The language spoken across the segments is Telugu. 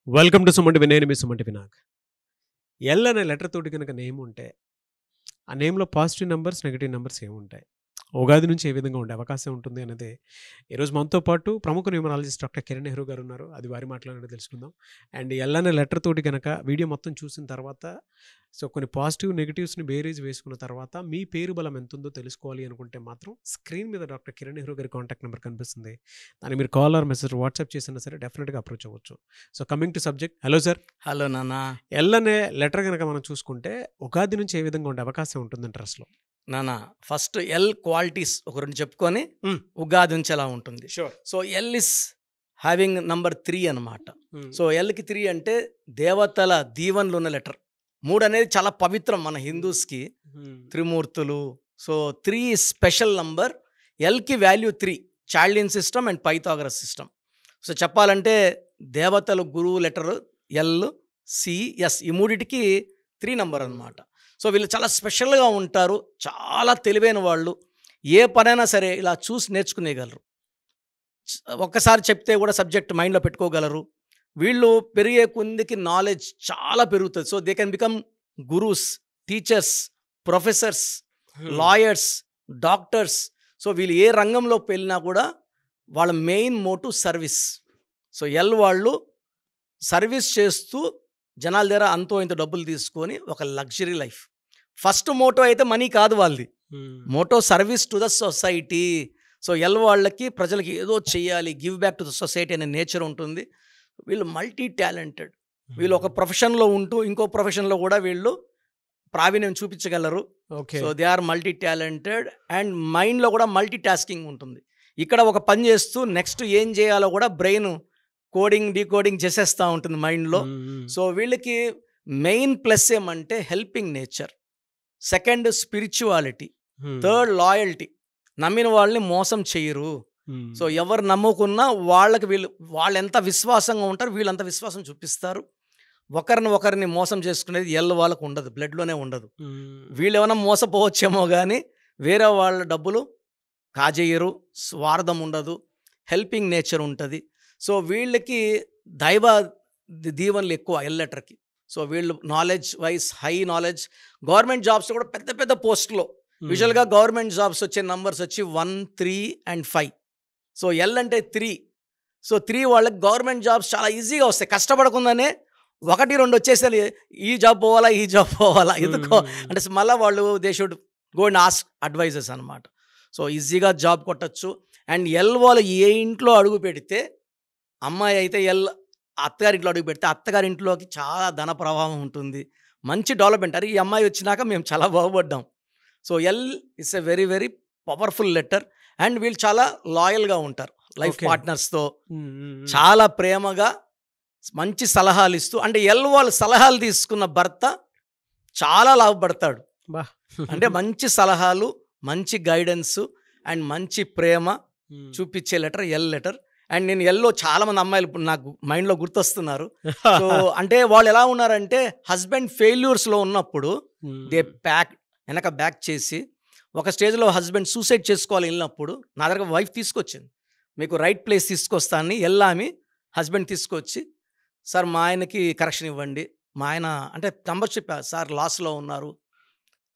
వెల్కమ్ టు సుమంటి నేను మీ సుమంటి వినాయక్. ఎల్ అనే లెటర్ తోటి కనుక నేమ్ ఉంటే ఆ నేమ్లో పాజిటివ్ నెంబర్స్ నెగిటివ్ నెంబర్స్ ఏముంటాయి, ఉగాది నుంచి ఏ విధంగా ఉండే అవకాశం ఉంటుంది అనేది ఈరోజు మనతో పాటు ప్రముఖ న్యూమరాలజిస్ట్ డాక్టర్ కిరణ్ నెహ్రూ గారు ఉన్నారు. అది వారి మాట్లాడినట్టు తెలుసుకుందాం. అండ్ ఎల్ అనే లెటర్ తోటి కనుక వీడియో మొత్తం చూసిన తర్వాత కొన్ని పాజిటివ్ నెగిటివ్స్ని బేరీజ్ వేసుకున్న తర్వాత మీ పేరు బలం ఎంత ఉందో తెలుసుకోవాలి అనుకుంటే మాత్రం స్క్రీన్ మీద డాక్టర్ కిరణ్ నెహ్రూ గారి కాంటాక్ట్ నెంబర్ కనిపిస్తుంది. దాన్ని మీరు కాల్ ఆర్ మెసేజ్ వాట్సాప్ చేసినా సరే డెఫినెట్గా అప్రోచ్ అవ్వచ్చు. So coming to subject, hello sir. Hello నాన్న. ఎల్ అనే లెటర్ కనుక మనం చూసుకుంటే ఉగాది నుంచి ఏ విధంగా ఉండే అవకాశం ఉంటుందంటే అసలు నాన్న ఫస్ట్ ఎల్ క్వాలిటీస్ ఒక రెండు చెప్పుకొని ఉగాది నుంచి ఎలా ఉంటుంది. Sure. So L is having number 3 అనమాట. సో ఎల్కి 3 అంటే దేవతల దీవెనలు ఉన్న లెటర్. 3 అనేది చాలా పవిత్రం మన హిందూస్కి, త్రిమూర్తులు. So 3 is special number. ఎల్కి value 3, Chaldean system and Pythagoras system. So చెప్పాలంటే దేవతలు గురువు లెటర్ ఎల్, సి, ఎస్ ఈ మూడిటికి 3 నంబర్ అనమాట. సో వీళ్ళు చాలా స్పెషల్గా ఉంటారు, చాలా తెలివైన వాళ్ళు. ఏ పనైనా సరే ఇలా చూసి నేర్చుకునేయగలరు. ఒక్కసారి చెప్తే కూడా సబ్జెక్ట్ మైండ్లో పెట్టుకోగలరు. వీళ్ళు పెరిగే కొందికి నాలెడ్జ్ చాలా పెరుగుతుంది. So they can become gurus, teachers, professors, lawyers, doctors. So వీళ్ళు ఏ రంగంలో వెళ్ళినా కూడా వాళ్ళ main motive service. So L వాళ్ళు సర్వీస్ చేస్తూ జనాల దగ్గర అంతో ఇంత డబ్బులు తీసుకొని ఒక లగ్జరీ లైఫ్. ఫస్ట్ మోటో అయితే మనీ కాదు వాళ్ళది, motto service to the society. So L వాళ్ళకి ప్రజలకి ఏదో చెయ్యాలి, give back to the society అనే నేచర్ ఉంటుంది. వీళ్ళు మల్టీ టాలెంటెడ్. వీళ్ళు ఒక ప్రొఫెషన్లో ఉంటూ ఇంకో ప్రొఫెషన్లో కూడా వీళ్ళు ప్రావీణ్యం చూపించగలరు. So they are multi talented and మైండ్లో కూడా మల్టీ టాస్కింగ్ ఉంటుంది. ఇక్కడ ఒక పని చేస్తూ నెక్స్ట్ ఏం చేయాలో కూడా బ్రెయిన్ కోడింగ్ డీకోడింగ్ చేసేస్తూ ఉంటుంది మైండ్లో. సో వీళ్ళకి మెయిన్ ప్లస్ ఏమంటే helping nature, second spirituality, third loyalty. నమ్మిన వాళ్ళని మోసం చేయరు. సో ఎవరు నమ్ముకున్నా వాళ్ళకి వాళ్ళు ఎంత విశ్వాసంగా ఉంటారు, వీళ్ళంత విశ్వాసం చూపిస్తారు. ఒకరిని మోసం చేసుకునేది ఎల్ వాళ్ళకు ఉండదు, బ్లడ్లోనే ఉండదు. వీళ్ళు ఏమైనా మోసపోవచ్చేమో కానీ వేరే వాళ్ళ డబ్బులు కాజేయరు, స్వార్థం ఉండదు, హెల్పింగ్ నేచర్ ఉంటుంది. సో వీళ్ళకి దైవ దీవెనలు ఎక్కువ ఎల్ లెటర్కి. సో వీళ్ళు knowledge wise high knowledge. Government jobs కూడా పెద్ద పెద్ద పోస్టులో యూజువల్గా గవర్నమెంట్ జాబ్స్ వచ్చే నంబర్స్ వచ్చి 1, 3 and 5. సో ఎల్ అంటే 3. సో 3 వాళ్ళకి గవర్నమెంట్ జాబ్స్ చాలా ఈజీగా వస్తాయి. కష్టపడకుండానే 1, 2 వచ్చేసరి ఈ జాబ్ పోవాలా ఈ జాబ్ పోవాలా ఎందుకో అంటే మళ్ళీ వాళ్ళు they should go and ask advises అనమాట. సో ఈజీగా జాబ్ కొట్టచ్చు. అండ్ ఎల్ వాళ్ళు ఏ ఇంట్లో అడుగు పెడితే, అమ్మాయి అయితే ఎల్ అత్తగారింట్లో అడుగు పెడితే అత్తగారింట్లోకి చాలా ధన ప్రవాహం ఉంటుంది, మంచి డెవలప్మెంట్. అరే ఈ అమ్మాయి వచ్చినాక మేము చాలా బాగుపడ్డాం. So L is a very very powerful letter. And వీళ్ళు చాలా లాయల్గా ఉంటారు లైఫ్ పార్ట్నర్స్తో, చాలా ప్రేమగా మంచి సలహాలు ఇస్తూ. అంటే ఎల్ వాళ్ళు సలహాలు తీసుకున్న భర్త చాలా లాభపడతాడు. అంటే మంచి సలహాలు, మంచి గైడెన్స్ అండ్ మంచి ప్రేమ చూపించే లెటర్ ఎల్ లెటర్. అండ్ నేను ఎల్లో చాలామంది అమ్మాయిలు ఇప్పుడు నాకు మైండ్లో గుర్తొస్తున్నారు. సో అంటే వాళ్ళు ఎలా ఉన్నారంటే హస్బెండ్ ఫెయిల్యూర్స్లో ఉన్నప్పుడు దే బ్యాక్ చేసి ఒక స్టేజ్లో హస్బెండ్ సూసైడ్ చేసుకోవాలి వెళ్ళినప్పుడు నా దగ్గర వైఫ్ తీసుకొచ్చింది, మీకు రైట్ ప్లేస్ తీసుకొస్తానని. వెళ్ళామి హస్బెండ్ తీసుకొచ్చి, సార్ మా ఆయనకి కరెక్షన్ ఇవ్వండి, మా ఆయన అంటే నంబర్ చెప్పా, సార్ లాస్లో ఉన్నారు,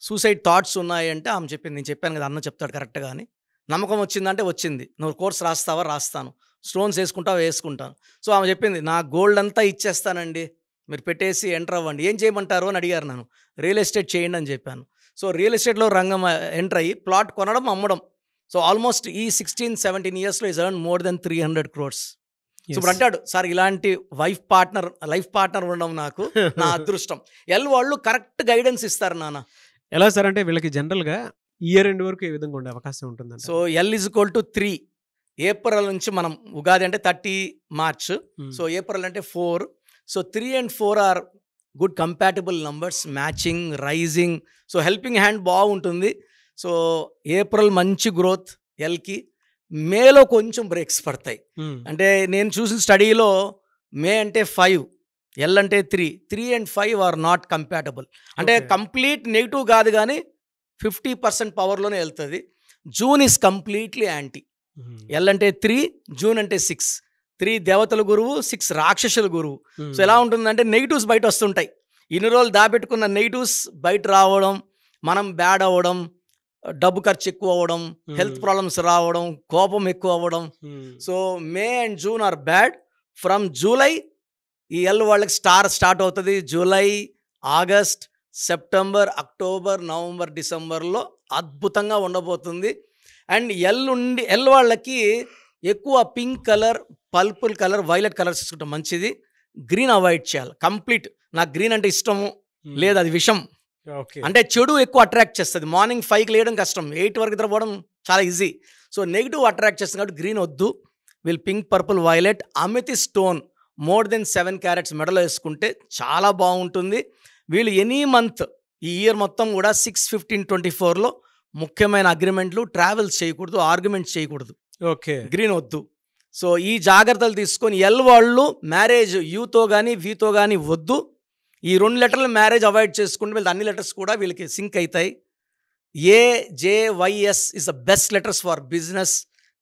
సూసైడ్ థాట్స్ ఉన్నాయి అంటే ఆమె చెప్పింది. నేను చెప్పాను కదా అన్న చెప్తాడు కరెక్ట్గా అని. నమ్మకం వచ్చిందంటే వచ్చింది. నువ్వు కోర్స్ రాస్తావా? రాస్తాను. స్టోన్స్ వేసుకుంటావా? వేసుకుంటాను. సో ఆమె చెప్పింది, నా గోల్డ్ అంతా ఇచ్చేస్తానండి, మీరు పెట్టేసి ఎంటర్ అవ్వండి, ఏం చేయమంటారు అని అడిగారు నన్ను. రియల్ ఎస్టేట్ చేయండి అని చెప్పాను. సో రియల్ ఎస్టేట్లో రంగం ఎంటర్ అయ్యి ప్లాట్ కొనడం, అమ్మడం. సో ఆల్మోస్ట్ ఈ 16-17 ఇయర్స్లో is earn more than 300 crores. So ఇప్పుడు అంటాడు, సార్ ఇలాంటి లైఫ్ పార్ట్నర్ ఉండడం నాకు నా అదృష్టం. ఎల్ వాళ్ళు కరెక్ట్ గైడెన్స్ ఇస్తారు నాన్న. ఎలా సార్ అంటే వీళ్ళకి జనరల్గా ఇయర్ ఎండ్ వరకు ఏ విధంగా ఉండే అవకాశం ఉంటుంది? So L is equal to 3. April నుంచి మనం ఉగాది అంటే 30 March. సో ఏప్రిల్ అంటే 4. So 3 and 4 are good compatible numbers, matching, rising. So helping hand బాగుంటుంది. సో ఏప్రిల్ మంచి గ్రోత్ ఎల్కి. మేలో కొంచెం బ్రేక్స్ పడతాయి. అంటే నేను చూసిన స్టడీలో మే అంటే 5, ఎల్ అంటే 3 and 5 ఆర్ నాట్ కంపాటబుల్. అంటే కంప్లీట్ నెగిటివ్ కాదు కానీ 50% పవర్లోనే వెళ్తుంది. June is completely anti. L అంటే 3, జూన్ అంటే 6. 3 దేవతల గురువు, 6 రాక్షసుల గురువు. సో ఎలా ఉంటుందంటే నెగిటివ్స్ బయట వస్తుంటాయి. ఇన్ని రోజులు దాపెట్టుకున్న నెగిటివ్స్ బయట రావడం, మనం బ్యాడ్ అవ్వడం, డబ్బు ఖర్చు ఎక్కువ అవ్వడం, హెల్త్ ప్రాబ్లమ్స్ రావడం, కోపం ఎక్కువ అవ్వడం. So May and June or bad. From July ఈ ఎల్ వాళ్ళకి స్టార్ట్ అవుతుంది. July, August, September, October, November, డిసెంబర్లో అద్భుతంగా ఉండబోతుంది. అండ్ ఎల్ వాళ్ళకి ఎక్కువ pink colour, purple colour, violet colours తీసుకుంటే మంచిది. గ్రీన్ అవాయిడ్ చేయాలి కంప్లీట్. నాకు గ్రీన్ అంటే ఇష్టము లేదు, అది విషం. అంటే చెడు ఎక్కువ అట్రాక్ట్ చేస్తుంది. మార్నింగ్ 5కి లేయడం కష్టం, 8 వరకు నిద్రపోవడం చాలా ఈజీ. సో నెగిటివ్ అట్రాక్ట్ చేస్తుంది కాబట్టి గ్రీన్ వద్దు. వీళ్ళు pink, purple, violet, amethyst stone more than 7 carats మెడలో వేసుకుంటే చాలా బాగుంటుంది. వీళ్ళు ఎనీ మంత్ ఈ ఇయర్ మొత్తం కూడా 6/15/24లో ముఖ్యమైన అగ్రిమెంట్లు, ట్రావెల్స్ చేయకూడదు, ఆర్గ్యుమెంట్స్ చేయకూడదు. ఓకే, గ్రీన్ వద్దు. సో ఈ జాగ్రత్తలు తీసుకొని ఎల్ వాళ్ళు మ్యారేజ్ యూతో కానీ వీతో కానీ వద్దు. ఈ 2 లెటర్లు మ్యారేజ్ అవాయిడ్ చేసుకుంటే వీళ్ళ అన్ని లెటర్స్ కూడా వీళ్ళకి సింక్ అవుతాయి. AJYS is the best letters for business,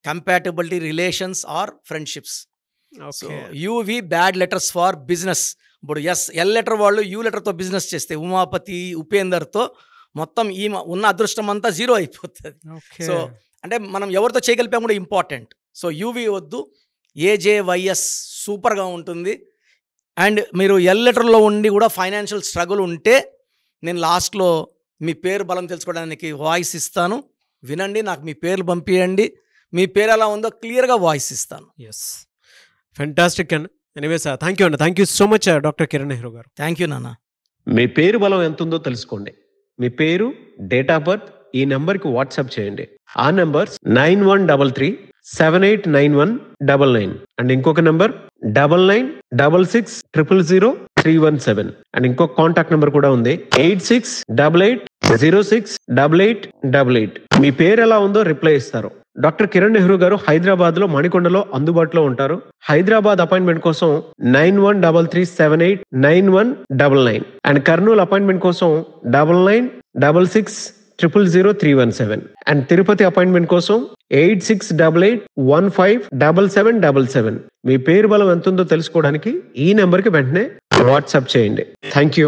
compatibility, relations or friendships. So UV bad letters for business. ఇప్పుడు ఎల్ లెటర్ వాళ్ళు యూ లెటర్తో బిజినెస్ చేస్తే ఉమాపతి, ఉపేందర్తో మొత్తం ఈ ఉన్న అదృష్టం అంతా జీరో అయిపోతుంది. సో అంటే మనం ఎవరితో చేయగలిపాం కూడా ఇంపార్టెంట్. సో UV వద్దు, AJYS సూపర్గా ఉంటుంది. అండ్ మీరు ఎల్ లెటర్లో ఉండి కూడా ఫైనాన్షియల్ స్ట్రగుల్ ఉంటే నేను లాస్ట్లో మీ పేరు బలం తెలుసుకోవడానికి వాయిస్ ఇస్తాను, వినండి. నాకు మీ పేర్లు పంపించండి, మీ పేరు ఎలా ఉందో క్లియర్గా వాయిస్ ఇస్తాను. ఎస్, ఫెంటాస్టిక్ అన్న. ఎనీవేస్ థ్యాంక్ యూ అన్న, thank you so much doctor Kiran Nehru garu. Thank you నాన్న. మీ పేరు బలం ఎంత ఉందో తెలుసుకోండి. మీ పేరు, డేట్ ఆఫ్ బర్త్ ఈ నెంబర్కి వాట్సాప్ చేయండి. ఆ నెంబర్ 9133789199 అండ్ ఇంకొక నెంబర్ 9966000317 అండ్ ఇంకొక కాంటాక్ట్ నెంబర్ కూడా ఉంది 8688068888. మీ పేరు ఎలా ఉందో రిప్లై ఇస్తారు. డాక్టర్ కిరణ్ నెహ్రూ గారు హైదరాబాద్ లో మణికొండలో అందుబాటులో ఉంటారు. హైదరాబాద్ అపాయింట్మెంట్ కోసం 9133789199 అండ్ కర్నూలు అపాయింట్మెంట్ కోసం 9966000317 అండ్ తిరుపతి అపాయింట్మెంట్ కోసం 8688157777. మీ పేరు బలం ఎంత ఉందో తెలుసుకోవడానికి ఈ నెంబర్కి వెంటనే వాట్సాప్ చేయండి. Thank you.